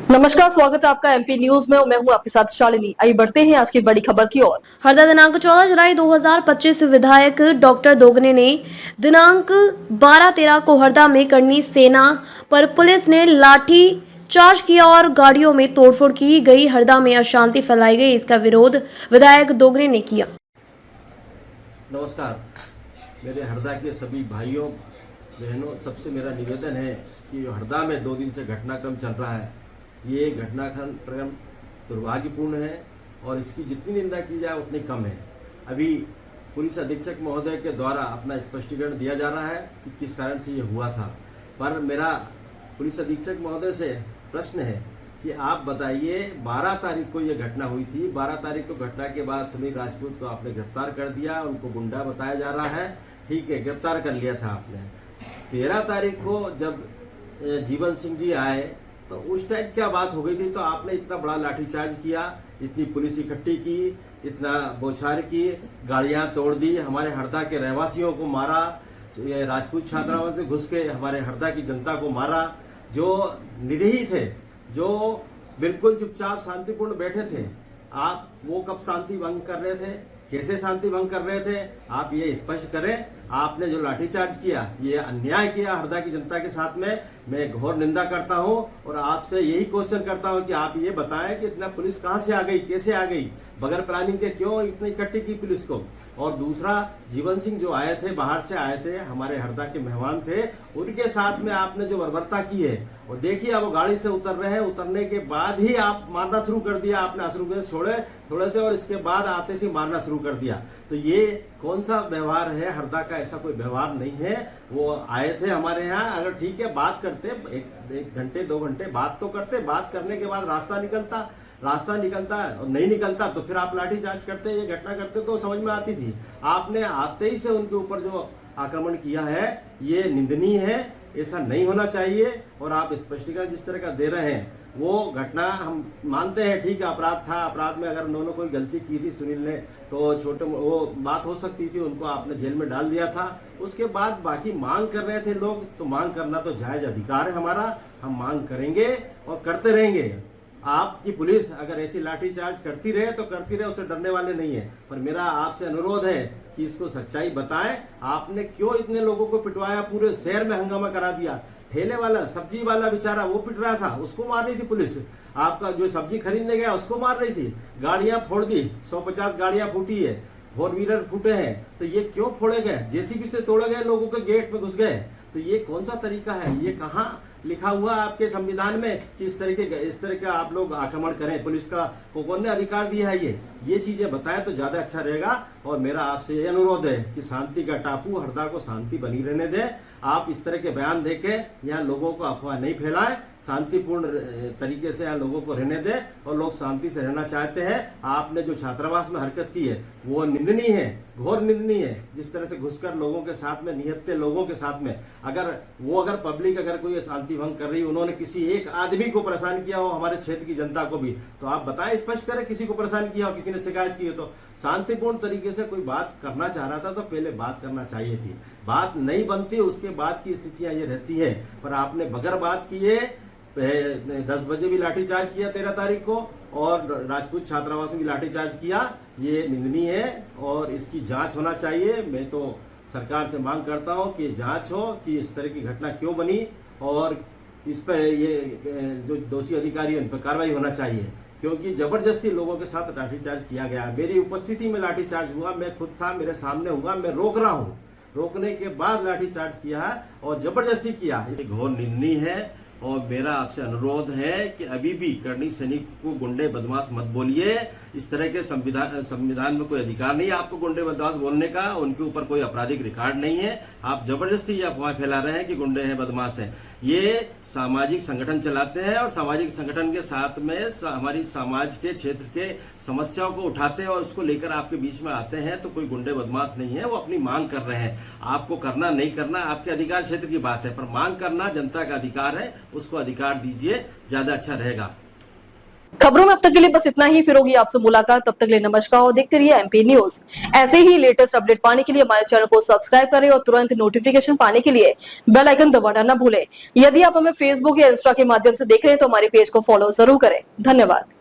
नमस्कार, स्वागत है आपका एमपी न्यूज में और मैं हूं आपके साथ शालिनी। आइए बढ़ते हैं आज की बड़ी खबर की ओर। हरदा दिनांक 14 जुलाई 2025 विधायक डॉक्टर दोगने ने दिनांक 12-13 को हरदा में करनी सेना पर पुलिस ने लाठी चार्ज किया और गाड़ियों में तोड़फोड़ की गई। हरदा में अशांति फैलाई गई, इसका विरोध विधायक दोगने ने किया। नमस्कार, मेरे हरदा के सभी भाइयों बहनों, सबसे मेरा निवेदन है कि हरदा में 2 दिन से घटनाक्रम चल रहा है, ये घटनाक्रम दुर्भाग्यपूर्ण है और इसकी जितनी निंदा की जाए उतनी कम है। अभी पुलिस अधीक्षक महोदय के द्वारा अपना स्पष्टीकरण दिया जा रहा है कि किस कारण से ये हुआ था, पर मेरा पुलिस अधीक्षक महोदय से प्रश्न है कि आप बताइए 12 तारीख को ये घटना हुई थी। 12 तारीख को घटना के बाद समीर राजपूत को आपने गिरफ्तार कर दिया, उनको गुंडा बताया जा रहा है, ठीक है, गिरफ्तार कर लिया था आपने। 13 तारीख को जब जीवन सिंह जी आए तो उस टाइम क्या बात हो गई थी, तो आपने इतना बड़ा लाठीचार्ज किया, इतनी पुलिस इकट्ठी की, इतना बौछार की, गाड़ियां तोड़ दी, हमारे हरदा के रहवासियों को मारा, ये राजपूत छात्राओं से घुस के हमारे हरदा की जनता को मारा, जो निरीह थे, जो बिल्कुल चुपचाप शांतिपूर्ण बैठे थे। आप वो कब शांति भंग कर रहे थे, कैसे शांति भंग कर रहे थे, आप ये स्पष्ट करें। आपने जो लाठीचार्ज किया, ये अन्याय किया हरदा की जनता के साथ में, मैं घोर निंदा करता हूं और आपसे यही क्वेश्चन करता हूं कि आप ये बताएं कि इतना पुलिस कहां से आ गई, कैसे आ गई, बगैर प्लानिंग के क्यों इतनी इकट्ठी की पुलिस को। और दूसरा, जीवन सिंह जो आए थे, बाहर से आए थे, हमारे हरदा के मेहमान थे, उनके साथ में आपने जो बर्बरता की है, और देखिए अब वो गाड़ी से उतर रहे हैं, उतरने के बाद ही आप मारना शुरू कर दिया, आपने अश्रु गैस छोड़े थोड़े से और इसके बाद आते से मारना शुरू कर दिया। तो ये कौन सा व्यवहार है, हरदा का ऐसा कोई व्यवहार नहीं है। वो आए थे हमारे यहाँ, अगर ठीक है बात करते, एक घंटे 2 घंटे बात तो करते, बात करने के बाद रास्ता निकलता और नहीं निकलता तो फिर आप लाठी चार्ज करते, ये घटना करते तो समझ में आती थी। आपने आते ही से उनके ऊपर जो आक्रमण किया है ये निंदनीय है, ऐसा नहीं होना चाहिए। और आप स्पष्टीकरण जिस तरह का दे रहे हैं, वो घटना हम मानते हैं, ठीक है, अपराध था, अपराध में अगर उन्होंने कोई गलती की थी सुनील ने तो छोटे वो बात हो सकती थी, उनको आपने जेल में डाल दिया था। उसके बाद बाकी मांग कर रहे थे लोग, तो मांग करना तो जायज अधिकार है हमारा, हम मांग करेंगे और करते रहेंगे। आपकी पुलिस अगर ऐसी लाठीचार्ज करती रहे तो करती रहे, उससे डरने वाले नहीं है। पर मेरा आपसे अनुरोध है कि इसको सच्चाई बताएं, आपने क्यों इतने लोगों को पिटवाया, पूरे शहर में हंगामा करा दिया। ठेले वाला, सब्जी वाला बेचारा वो पिट रहा था, उसको मार रही थी पुलिस। आपका जो सब्जी खरीदने गया उसको मार रही थी, गाड़ियां फोड़ दी, 150 गाड़ियां फूटी है, 4 व्हीलर फूटे हैं, तो ये क्यों फोड़े गए, जेसीबी से तोड़े गए, लोगों के गेट में घुस गए। तो ये कौन सा तरीका है, ये कहाँ लिखा हुआ आपके संविधान में कि इस तरह का आप लोग आक्रमण करें, पुलिस का को कौन ने अधिकार दिया है। ये चीजें बताएं तो ज्यादा अच्छा रहेगा। और मेरा आपसे ये अनुरोध है कि शांति का टापू हरदा को शांति बनी रहने दें। आप इस तरह के बयान देके यहाँ लोगों को अफवाह नहीं फैलाएं, शांतिपूर्ण तरीके से यहाँ लोगों को रहने दें और लोग शांति से रहना चाहते हैं। आपने जो छात्रावास में हरकत की है वो निंदनीय है, घोर निंदनीय है। जिस तरह से घुसकर लोगों के साथ में, निहत्थे लोगों के साथ में, अगर पब्लिक अगर कोई शांति भंग कर रही, उन्होंने किसी एक आदमी को परेशान किया हो, हमारे क्षेत्र की जनता को भी, तो आप बताएं, स्पष्ट करें, किसी को परेशान किया हो, किसी ने शिकायत की हो, तो शांतिपूर्ण तरीके से कोई बात करना चाह रहा था तो पहले बात करना चाहिए थी। बात नहीं बनती, उसके बाद की स्थितियां ये रहती है। पर आपने बगैर बात किए 10 बजे भी लाठीचार्ज किया 13 तारीख को, और राजपूत छात्रावास में भी लाठीचार्ज किया, ये निंदनीय है और इसकी जांच होना चाहिए। मैं तो सरकार से मांग करता हूं कि जांच हो कि इस तरह की घटना क्यों बनी और इस पर ये जो दोषी अधिकारी है उन पर कार्रवाई होना चाहिए, क्योंकि जबरदस्ती लोगों के साथ लाठीचार्ज किया गया। मेरी उपस्थिति में लाठीचार्ज हुआ, मैं खुद था, मेरे सामने हुआ, मैं रोक रहा हूँ, रोकने के बाद लाठीचार्ज किया है और जबरदस्ती किया, ये घोर निंदनीय है। और मेरा आपसे अनुरोध है कि अभी भी करनी सैनिक को गुंडे बदमाश मत बोलिए। इस तरह के संविधान में कोई अधिकार नहीं है आपको गुंडे बदमाश बोलने का, उनके ऊपर कोई आपराधिक रिकॉर्ड नहीं है। आप जबरदस्ती ये अफवाह फैला रहे हैं कि गुंडे हैं, बदमाश हैं। ये सामाजिक संगठन चलाते हैं और सामाजिक संगठन के साथ में हमारी समाज के क्षेत्र के समस्याओं को उठाते हैं और उसको लेकर आपके बीच में आते हैं। तो कोई गुंडे बदमाश नहीं है, वो अपनी मांग कर रहे हैं। आपको करना नहीं करना आपके अधिकार क्षेत्र की बात है, पर मांग करना जनता का अधिकार है, उसको अधिकार दीजिए, ज्यादा अच्छा रहेगा। खबरों में अब तक के लिए बस इतना ही। फिर होगी आपसे मुलाकात, तब तक के लिए नमस्कार और देखते रहिए एमपी न्यूज। ऐसे ही लेटेस्ट अपडेट पाने के लिए हमारे चैनल को सब्सक्राइब करें और तुरंत नोटिफिकेशन पाने के लिए बेल आइकन दबाना न भूलें। यदि आप हमें फेसबुक या इंस्टा के माध्यम से देख रहे हैं तो हमारे पेज को फॉलो जरूर करें। धन्यवाद।